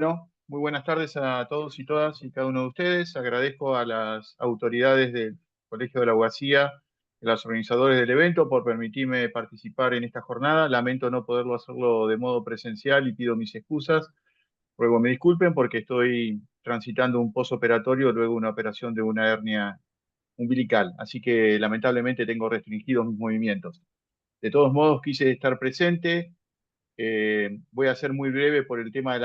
Bueno, muy buenas tardes a todos y todas y cada uno de ustedes. Agradezco a las autoridades del Colegio de la Abogacía, a los organizadores del evento por permitirme participar en esta jornada. Lamento no poderlo hacerlo de modo presencial y pido mis excusas. Ruego me disculpen porque estoy transitando un posoperatorio luego de una operación de una hernia umbilical, así que lamentablemente tengo restringidos mis movimientos. De todos modos, quise estar presente. Voy a ser muy breve por el tema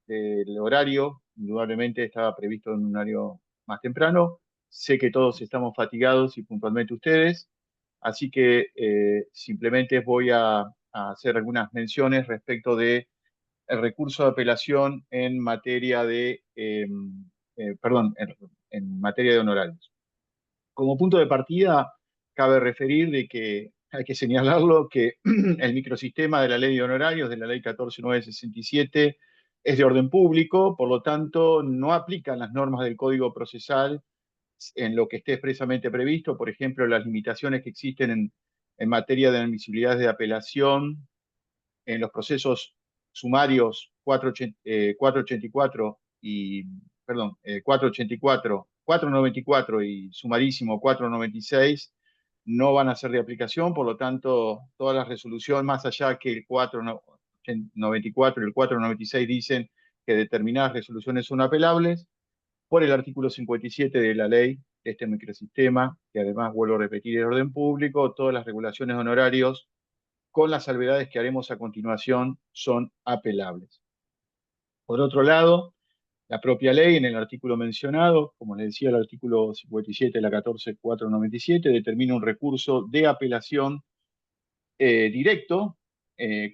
del horario. Indudablemente estaba previsto en un horario más temprano. Sé que todos estamos fatigados y puntualmente ustedes. Así que simplemente voy a hacer algunas menciones respecto de el recurso de apelación en materia en materia de honorarios. Como punto de partida, cabe referir de que hay que señalarlo que el microsistema de la ley de honorarios, de la ley 14.967, es de orden público, por lo tanto, no aplican las normas del Código Procesal en lo que esté expresamente previsto, por ejemplo, las limitaciones que existen en materia de admisibilidades de apelación en los procesos sumarios 484 y, perdón, 484, 494 y sumarísimo 496 no van a ser de aplicación, por lo tanto, todas las resoluciones, más allá que el 494 y el 496 dicen que determinadas resoluciones son apelables, por el artículo 57 de la ley, este microsistema, que además vuelvo a repetir, el orden público, todas las regulaciones de honorarios con las salvedades que haremos a continuación, son apelables. Por otro lado, la propia ley, en el artículo mencionado, como les decía, el artículo 57 de la 14.497, determina un recurso de apelación directo,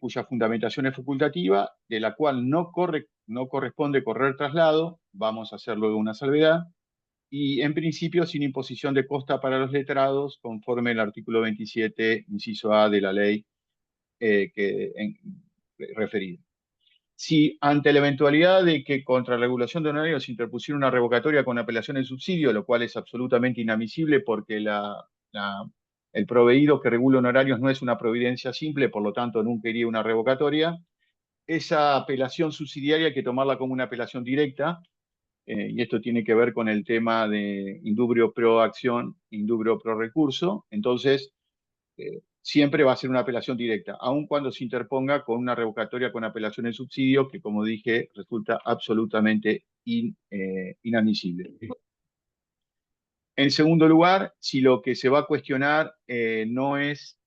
cuya fundamentación es facultativa, de la cual no corresponde correr traslado, vamos a hacer luego una salvedad, y en principio sin imposición de costa para los letrados, conforme el artículo 27, inciso A de la ley referida. Si ante la eventualidad de que contra la regulación de honorarios se interpusiera una revocatoria con apelación en subsidio, lo cual es absolutamente inadmisible porque el proveído que regula honorarios no es una providencia simple, por lo tanto nunca iría una revocatoria, esa apelación subsidiaria hay que tomarla como una apelación directa, y esto tiene que ver con el tema de indubrio pro acción, indubrio pro recurso. Entonces, siempre va a ser una apelación directa, aun cuando se interponga con una revocatoria con apelación en subsidio, que como dije, resulta absolutamente inadmisible. En segundo lugar, si lo que se va a cuestionar no es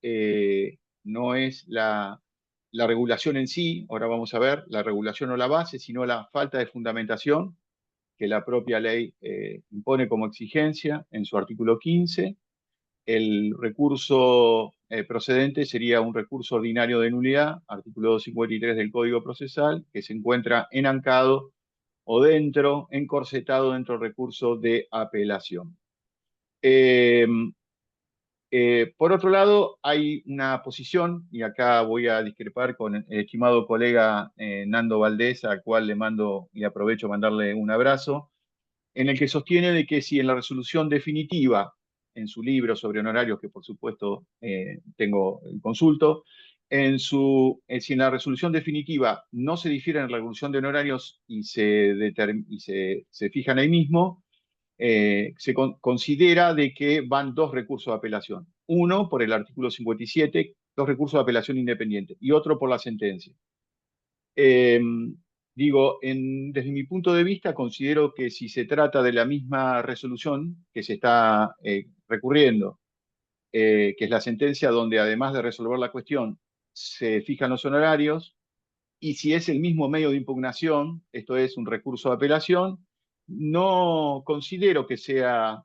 la regulación en sí, ahora vamos a ver, la regulación o la base, sino la falta de fundamentación que la propia ley impone como exigencia en su artículo 15, el recurso procedente sería un recurso ordinario de nulidad, artículo 253 del Código Procesal, que se encuentra enancado o encorsetado dentro del recurso de apelación. Eh, por otro lado, hay una posición, y acá voy a discrepar con el estimado colega Nando Valdés, al cual le mando y aprovecho mandarle un abrazo, en el que sostiene de que si en la resolución definitiva, en su libro sobre honorarios, que por supuesto tengo el consulto, si en la resolución definitiva no se difiere en la resolución de honorarios y se fijan ahí mismo, considera de que van dos recursos de apelación. Uno por el artículo 57, dos recursos de apelación independiente, y otro por la sentencia. Eh, desde mi punto de vista, considero que si se trata de la misma resolución que se está recurriendo, que es la sentencia donde además de resolver la cuestión, se fijan los honorarios, y si es el mismo medio de impugnación, esto es un recurso de apelación, no considero que sea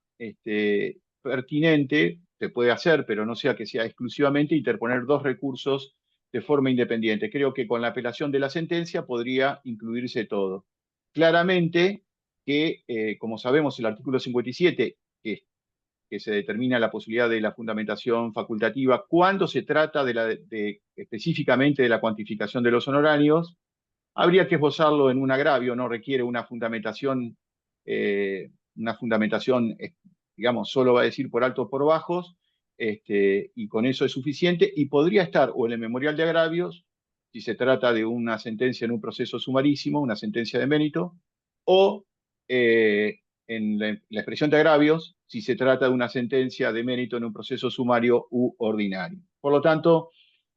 pertinente, se puede hacer, pero no sea que sea exclusivamente interponer dos recursos de forma independiente. Creo que con la apelación de la sentencia podría incluirse todo. Claramente que, como sabemos, el artículo 57, que se determina la posibilidad de la fundamentación facultativa cuando se trata específicamente de la cuantificación de los honorarios, habría que esbozarlo en un agravio, no requiere una fundamentación, digamos, solo va a decir por altos o por bajos, y con eso es suficiente, y podría estar o en el memorial de agravios si se trata de una sentencia en un proceso sumarísimo, una sentencia de mérito, o en la expresión de agravios, si se trata de una sentencia de mérito en un proceso sumario u ordinario. Por lo tanto,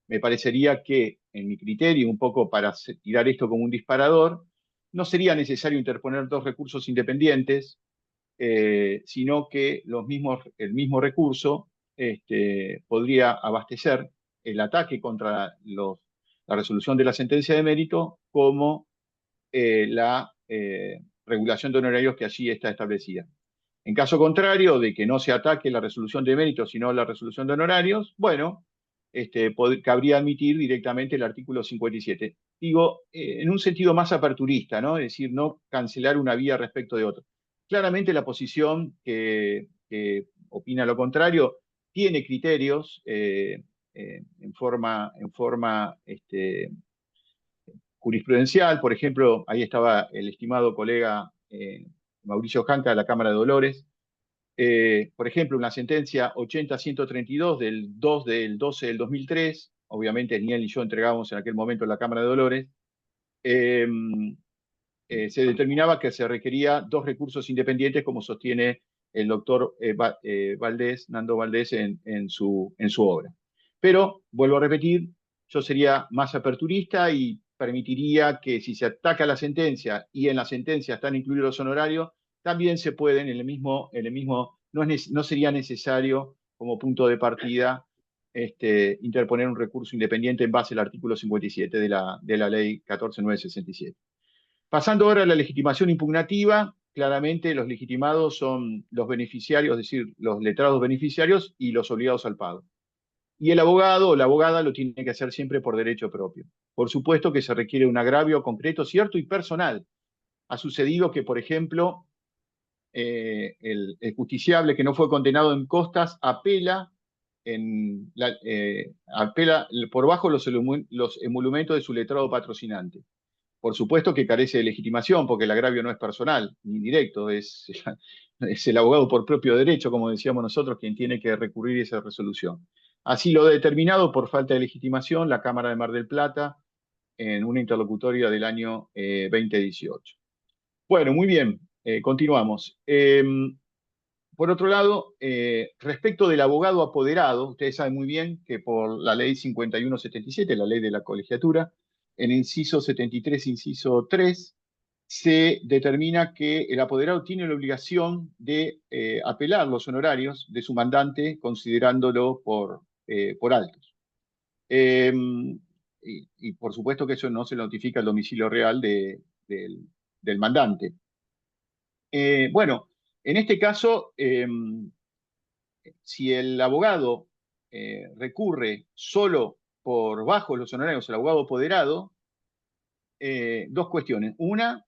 me parecería que, en mi criterio, un poco para tirar esto como un disparador, no sería necesario interponer dos recursos independientes, sino que el mismo recurso podría abastecer el ataque contra la resolución de la sentencia de mérito como la regulación de honorarios que allí está establecida. En caso contrario de que no se ataque la resolución de mérito, sino la resolución de honorarios, bueno, cabría admitir directamente el artículo 57. Digo, en un sentido más aperturista, ¿no? Es decir, no cancelar una vía respecto de otra. Claramente la posición que opina lo contrario tiene criterios en forma jurisprudencial. Por ejemplo, ahí estaba el estimado colega Mauricio Janca de la Cámara de Dolores. Por ejemplo, una sentencia 80-132 del 2 del 12 del 2003, obviamente ni él ni yo entregamos en aquel momento en la Cámara de Dolores, eh, se determinaba que se requería dos recursos independientes, como sostiene el doctor Valdés, Nando Valdés, en su obra. Pero, vuelvo a repetir, yo sería más aperturista y permitiría que si se ataca la sentencia y en la sentencia están incluidos los honorarios, también se pueden no sería necesario como punto de partida interponer un recurso independiente en base al artículo 57 de la ley 14.967. Pasando ahora a la legitimación impugnativa, claramente los legitimados son los beneficiarios, es decir, los letrados beneficiarios y los obligados al pago. Y el abogado o la abogada lo tiene que hacer siempre por derecho propio. Por supuesto que se requiere un agravio concreto, cierto y personal. Ha sucedido que, por ejemplo, el justiciable que no fue condenado en costas apela por bajo los emolumentos de su letrado patrocinante. Por supuesto que carece de legitimación, porque el agravio no es personal ni directo, es el abogado por propio derecho, como decíamos nosotros, quien tiene que recurrir a esa resolución. Así lo ha determinado por falta de legitimación la Cámara de Mar del Plata en una interlocutoria del año 2018. Bueno, muy bien, continuamos. Por otro lado, respecto del abogado apoderado, ustedes saben muy bien que por la ley 5177, la ley de la colegiatura, en inciso 73, inciso 3, se determina que el apoderado tiene la obligación de apelar los honorarios de su mandante considerándolo por altos. Y por supuesto que eso no se notifica al domicilio real del mandante. Bueno, en este caso, si el abogado recurre solo por bajo los honorarios al abogado apoderado, dos cuestiones. Una,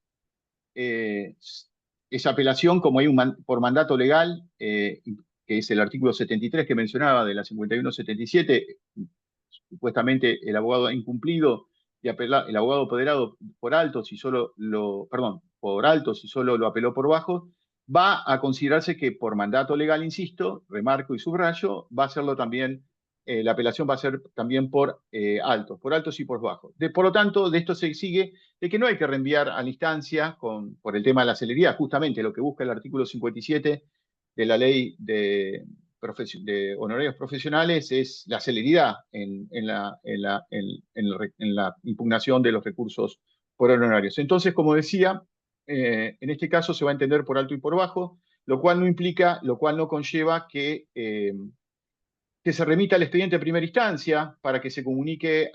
esa apelación, como hay por mandato legal, que es el artículo 73 que mencionaba de la 5177, supuestamente el abogado ha incumplido y el abogado apoderado por alto, por alto si solo lo apeló por bajo, va a considerarse que por mandato legal, insisto, remarco y subrayo, va a hacerlo también, la apelación va a ser también por altos y por bajos. Por lo tanto, de esto se exige de que no hay que reenviar a la instancia por el tema de la celeridad, justamente lo que busca el artículo 57 de la ley de honorarios profesionales es la celeridad en la impugnación de los recursos por honorarios. Entonces, como decía, en este caso se va a entender por alto y por bajo, lo cual no conlleva que se remita al expediente de primera instancia para que se comunique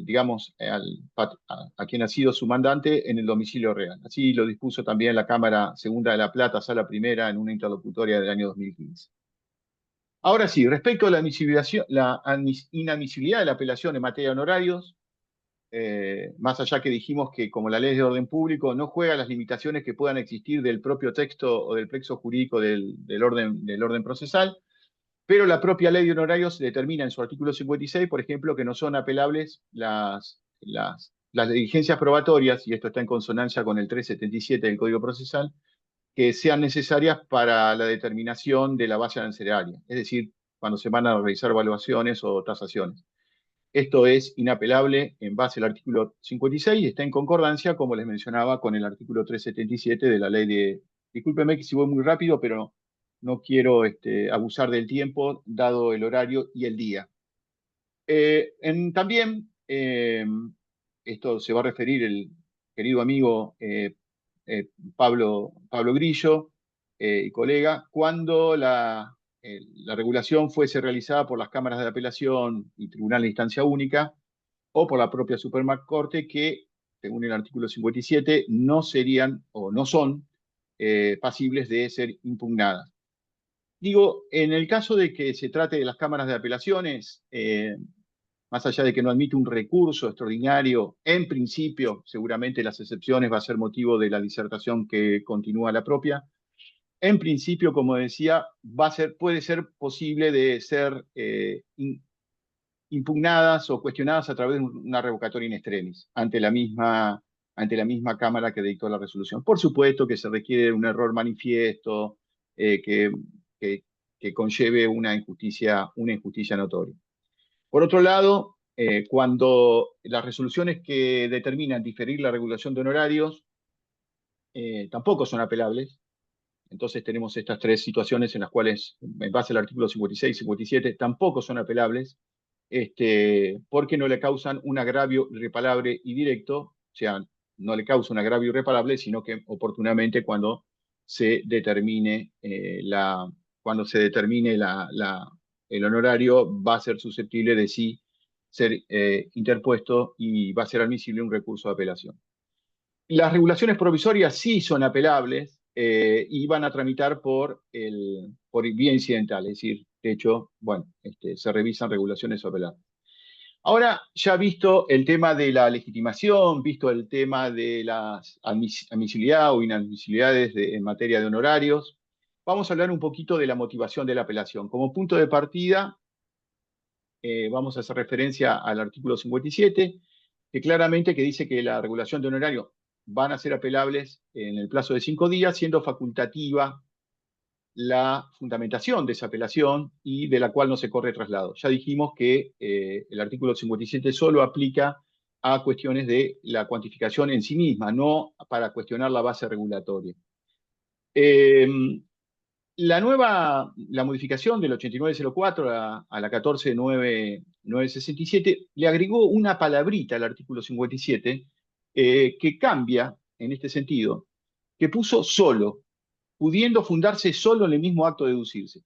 digamos, a quien ha sido su mandante en el domicilio real. Así lo dispuso también la Cámara Segunda de La Plata, Sala Primera, en una interlocutoria del año 2015. Ahora sí, respecto a la inadmisibilidad de la apelación en materia de honorarios, más allá que dijimos que como la ley de orden público no juega las limitaciones que puedan existir del propio texto o del plexo jurídico del orden procesal, pero la propia ley de honorarios determina en su artículo 56, por ejemplo, que no son apelables las diligencias probatorias, y esto está en consonancia con el 377 del Código Procesal, que sean necesarias para la determinación de la base arancelaria, es decir, cuando se van a realizar evaluaciones o tasaciones. Esto es inapelable en base al artículo 56 y está en concordancia, como les mencionaba, con el artículo 377 de la ley de... Discúlpeme que si voy muy rápido, pero no quiero abusar del tiempo, dado el horario y el día. También, esto se va a referir el querido amigo Pablo Grillo y colega, cuando la regulación fuese realizada por las cámaras de apelación y tribunal de instancia única o por la propia Suprema Corte, que, según el artículo 57, no serían o no son pasibles de ser impugnadas. Digo, en el caso de que se trate de las cámaras de apelaciones, más allá de que no admite un recurso extraordinario, en principio, seguramente las excepciones va a ser motivo de la disertación que continúa la propia. En principio, como decía, puede ser posible de ser impugnadas o cuestionadas a través de una revocatoria in extremis ante la misma Cámara que dictó la resolución. Por supuesto que se requiere un error manifiesto eh, que, que, que conlleve una injusticia notoria. Por otro lado, cuando las resoluciones que determinan diferir la regulación de honorarios tampoco son apelables, entonces tenemos estas tres situaciones en las cuales, en base al artículo 56 y 57, tampoco son apelables, porque no le causan un agravio irreparable y directo, o sea, no le causa un agravio irreparable, sino que oportunamente cuando se determine, el honorario va a ser susceptible de sí ser interpuesto y va a ser admisible un recurso de apelación. Las regulaciones provisorias sí son apelables y van a tramitar por vía incidental, es decir, de hecho, bueno, se revisan regulaciones apelables. Ahora, ya visto el tema de la legitimación, visto el tema de la admisibilidad o inadmisibilidades en materia de honorarios, vamos a hablar un poquito de la motivación de la apelación. Como punto de partida, vamos a hacer referencia al artículo 57, que claramente dice que la regulación de honorario van a ser apelables en el plazo de 5 días, siendo facultativa la fundamentación de esa apelación y de la cual no se corre traslado. Ya dijimos que el artículo 57 solo aplica a cuestiones de la cuantificación en sí misma, no para cuestionar la base regulatoria. La modificación del 8904 a la 14967 le agregó una palabrita al artículo 57 que cambia en este sentido, que puso solo, pudiendo fundarse solo en el mismo acto de deducirse.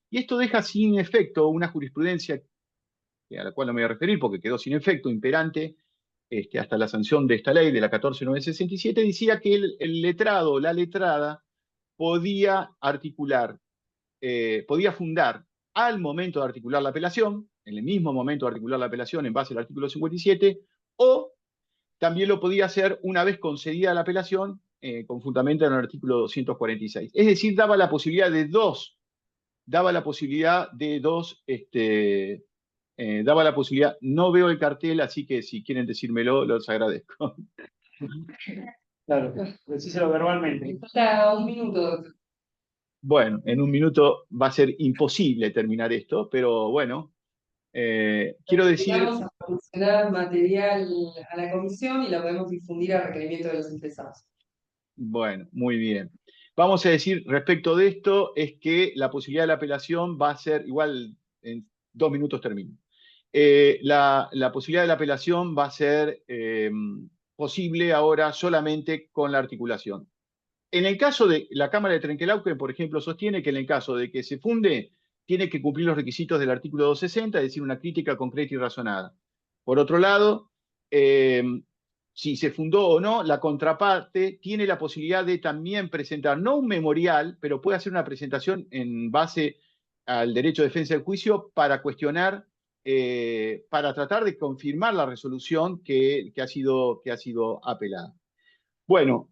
Y esto deja sin efecto una jurisprudencia a la cual no me voy a referir porque quedó sin efecto, imperante, hasta la sanción de esta ley de la 14967, decía que el letrado o la letrada podía podía fundar al momento de articular la apelación, en el mismo momento de articular la apelación en base al artículo 57, o también lo podía hacer una vez concedida la apelación con fundamento en el artículo 246. Es decir, daba la posibilidad, no veo el cartel, así que si quieren decírmelo, los agradezco. Claro, decíselo verbalmente. Falta un minuto, doctor. Bueno, en un minuto va a ser imposible terminar esto, pero bueno, quiero decir... Vamos a proporcionar material a la comisión y lo podemos difundir a requerimiento de los interesados. Bueno, muy bien. Vamos a decir respecto de esto, es que la posibilidad de la apelación va a ser, igual en 2 minutos termino. La posibilidad de la apelación va a ser posible ahora solamente con la articulación. En el caso de la Cámara de Trenquelauquen, por ejemplo, sostiene que en el caso de que se funde, tiene que cumplir los requisitos del artículo 260, es decir, una crítica concreta y razonada. Por otro lado, si se fundó o no, la contraparte tiene la posibilidad de también presentar, no un memorial, pero puede hacer una presentación en base al derecho de defensa del juicio para cuestionar, para tratar de confirmar la resolución que ha sido apelada. Bueno,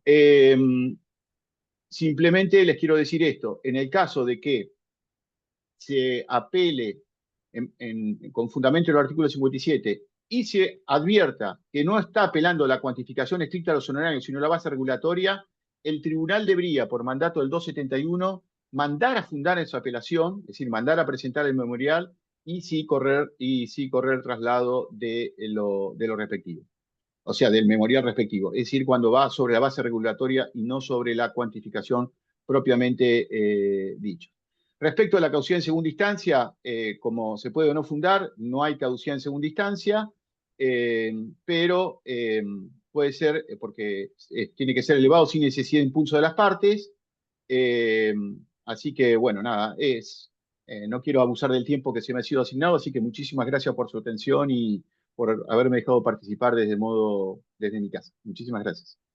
simplemente les quiero decir esto, en el caso de que se apele con fundamento en el artículo 57 y se advierta que no está apelando la cuantificación estricta de los honorarios, sino la base regulatoria, el tribunal debería, por mandato del 271, mandar a fundar esa apelación, es decir, mandar a presentar el memorial y sí correr traslado de lo respectivo, o sea, del memorial respectivo, es decir, cuando va sobre la base regulatoria y no sobre la cuantificación propiamente dicho. Respecto a la caducidad en segunda instancia, como se puede o no fundar, no hay caducidad en segunda instancia, pero puede ser, porque tiene que ser elevado sin necesidad de impulso de las partes, así que, bueno, nada, no quiero abusar del tiempo que se me ha sido asignado, así que muchísimas gracias por su atención y por haberme dejado participar desde mi casa. Muchísimas gracias.